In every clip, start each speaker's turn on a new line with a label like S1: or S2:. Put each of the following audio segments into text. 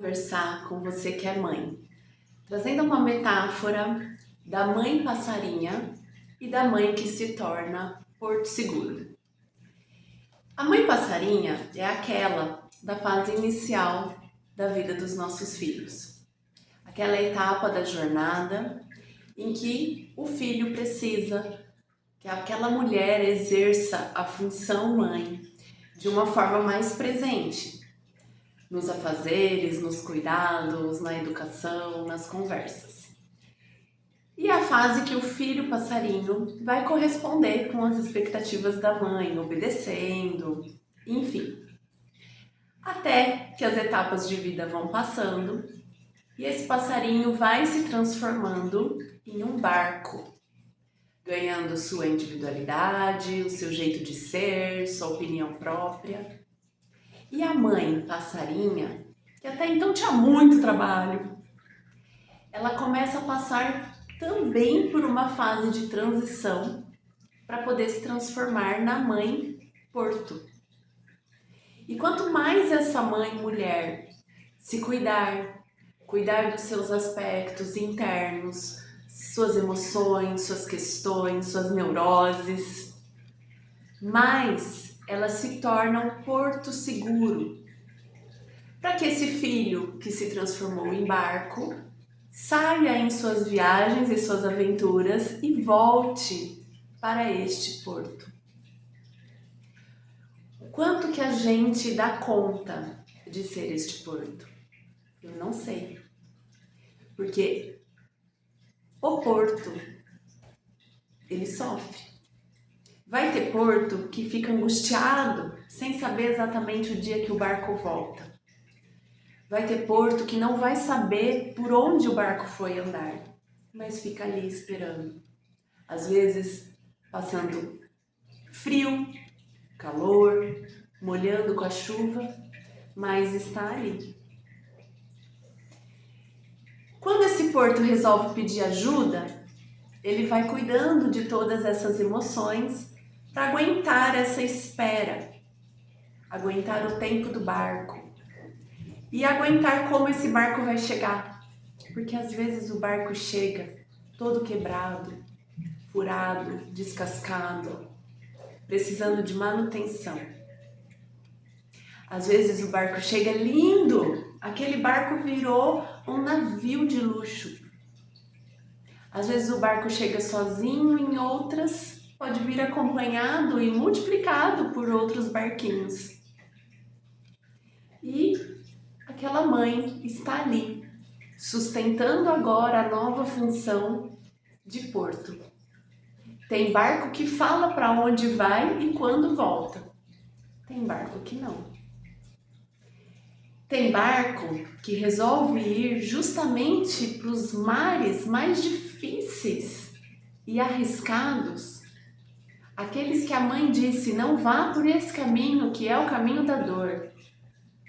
S1: conversar com você que é mãe, trazendo uma metáfora da mãe passarinha e da mãe que se torna porto seguro. A mãe passarinha é aquela da fase inicial da vida dos nossos filhos, aquela etapa da jornada em que o filho precisa que aquela mulher exerça a função mãe de uma forma mais presente, nos afazeres, nos cuidados, na educação, nas conversas. E a fase que o filho passarinho vai corresponder com as expectativas da mãe, obedecendo, enfim. Até que as etapas de vida vão passando e esse passarinho vai se transformando em um barco, ganhando sua individualidade, o seu jeito de ser, sua opinião própria. E a mãe passarinha, que até então tinha muito trabalho, ela começa a passar também por uma fase de transição para poder se transformar na mãe porto. E quanto mais essa mãe mulher se cuidar dos seus aspectos internos, suas emoções, suas questões, suas neuroses, mais ela se torna um porto seguro para que esse filho que se transformou em barco saia em suas viagens e suas aventuras e volte para este porto. O quanto que a gente dá conta de ser este porto? Eu não sei. Porque o porto, ele sofre. Vai ter porto que fica angustiado, sem saber exatamente o dia que o barco volta. Vai ter porto que não vai saber por onde o barco foi andar, mas fica ali esperando. Às vezes passando frio, calor, molhando com a chuva, mas está ali. Quando esse porto resolve pedir ajuda, ele vai cuidando de todas essas emoções para aguentar essa espera, aguentar o tempo do barco e aguentar como esse barco vai chegar. Porque às vezes o barco chega todo quebrado, furado, descascado, precisando de manutenção. Às vezes o barco chega lindo, aquele barco virou um navio de luxo. Às vezes o barco chega sozinho, em outras pode vir acompanhado e multiplicado por outros barquinhos. E aquela mãe está ali, sustentando agora a nova função de porto. Tem barco que fala para onde vai e quando volta. Tem barco que não. Tem barco que resolve ir justamente para os mares mais difíceis e arriscados. Aqueles que a mãe disse, não vá por esse caminho que é o caminho da dor.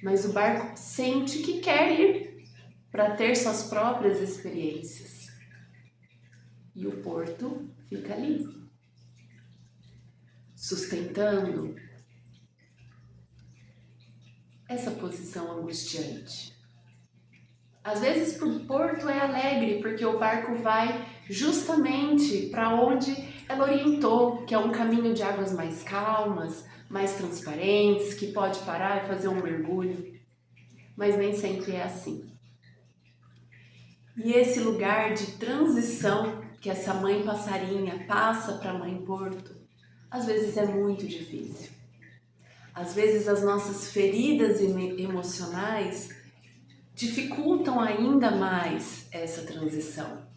S1: Mas o barco sente que quer ir para ter suas próprias experiências. E o porto fica ali, sustentando essa posição angustiante. Às vezes para o porto é alegre, porque o barco vai justamente para onde ela orientou, que é um caminho de águas mais calmas, mais transparentes, que pode parar e fazer um mergulho. Mas nem sempre é assim. E esse lugar de transição que essa mãe passarinha passa para a mãe porto, às vezes é muito difícil. Às vezes as nossas feridas emocionais dificultam ainda mais essa transição.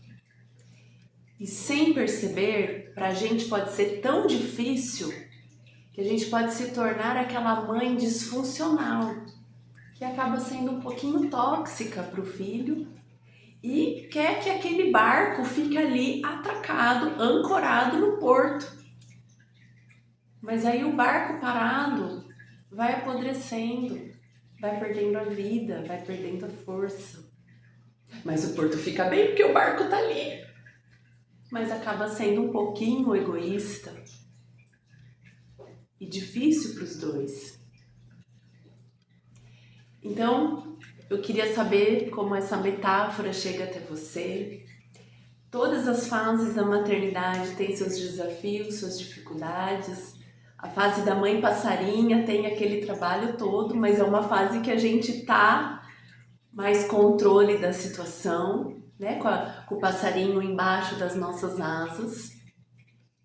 S1: E sem perceber, para a gente pode ser tão difícil que a gente pode se tornar aquela mãe disfuncional, que acaba sendo um pouquinho tóxica para o filho e quer que aquele barco fique ali atracado, ancorado no porto. Mas aí o barco parado vai apodrecendo, vai perdendo a vida, vai perdendo a força. Mas o porto fica bem porque o barco tá ali. Mas acaba sendo um pouquinho egoísta e difícil para os dois. Então, Eu queria saber como essa metáfora chega até você. Todas as fases da maternidade têm seus desafios, suas dificuldades. A fase da mãe passarinha tem aquele trabalho todo, mas é uma fase que a gente tá mais controle da situação, né? Com o passarinho embaixo das nossas asas.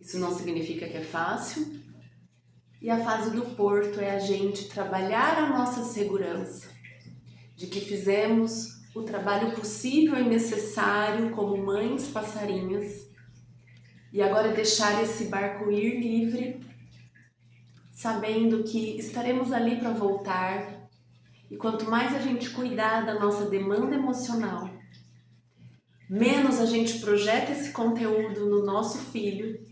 S1: Isso não significa que é fácil. E a fase do porto é a gente trabalhar a nossa segurança, de que fizemos o trabalho possível e necessário como mães passarinhas e agora deixar esse barco ir livre, sabendo que estaremos ali para voltar. E quanto mais a gente cuidar da nossa demanda emocional, menos a gente projeta esse conteúdo no nosso filho,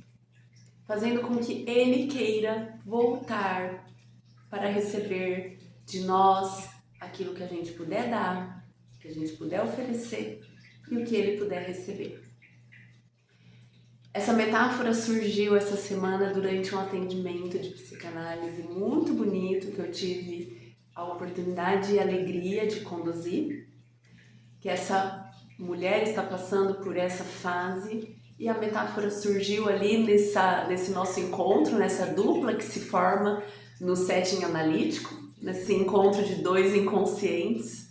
S1: fazendo com que ele queira voltar para receber de nós aquilo que a gente puder dar, que a gente puder oferecer e o que ele puder receber. Essa metáfora surgiu essa semana durante um atendimento de psicanálise muito bonito que eu tive a oportunidade e a alegria de conduzir, que essa mulher está passando por essa fase e a metáfora surgiu ali nesse nosso encontro, nessa dupla que se forma no setting analítico, nesse encontro de dois inconscientes,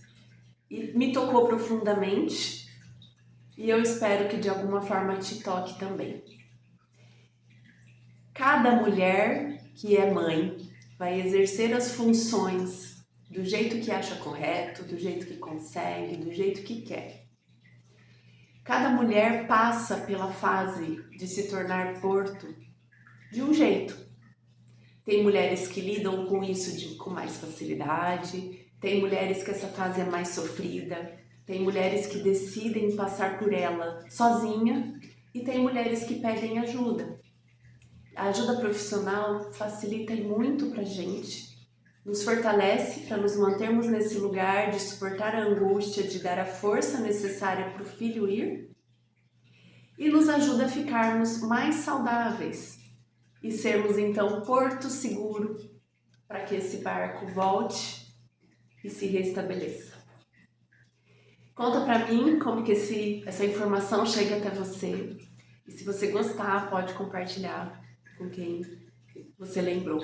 S1: e me tocou profundamente e eu espero que de alguma forma te toque também. Cada mulher que é mãe vai exercer as funções do jeito que acha correto, do jeito que consegue, do jeito que quer. Cada mulher passa pela fase de se tornar porto de um jeito. Tem mulheres que lidam com isso com mais facilidade, tem mulheres que essa fase é mais sofrida, tem mulheres que decidem passar por ela sozinha e tem mulheres que pedem ajuda. A ajuda profissional facilita muito pra gente, nos fortalece para nos mantermos nesse lugar de suportar a angústia, de dar a força necessária para o filho ir e nos ajuda a ficarmos mais saudáveis e sermos então porto seguro para que esse barco volte e se restabeleça. Conta para mim como que essa informação chega até você e se você gostar pode compartilhar com quem você lembrou.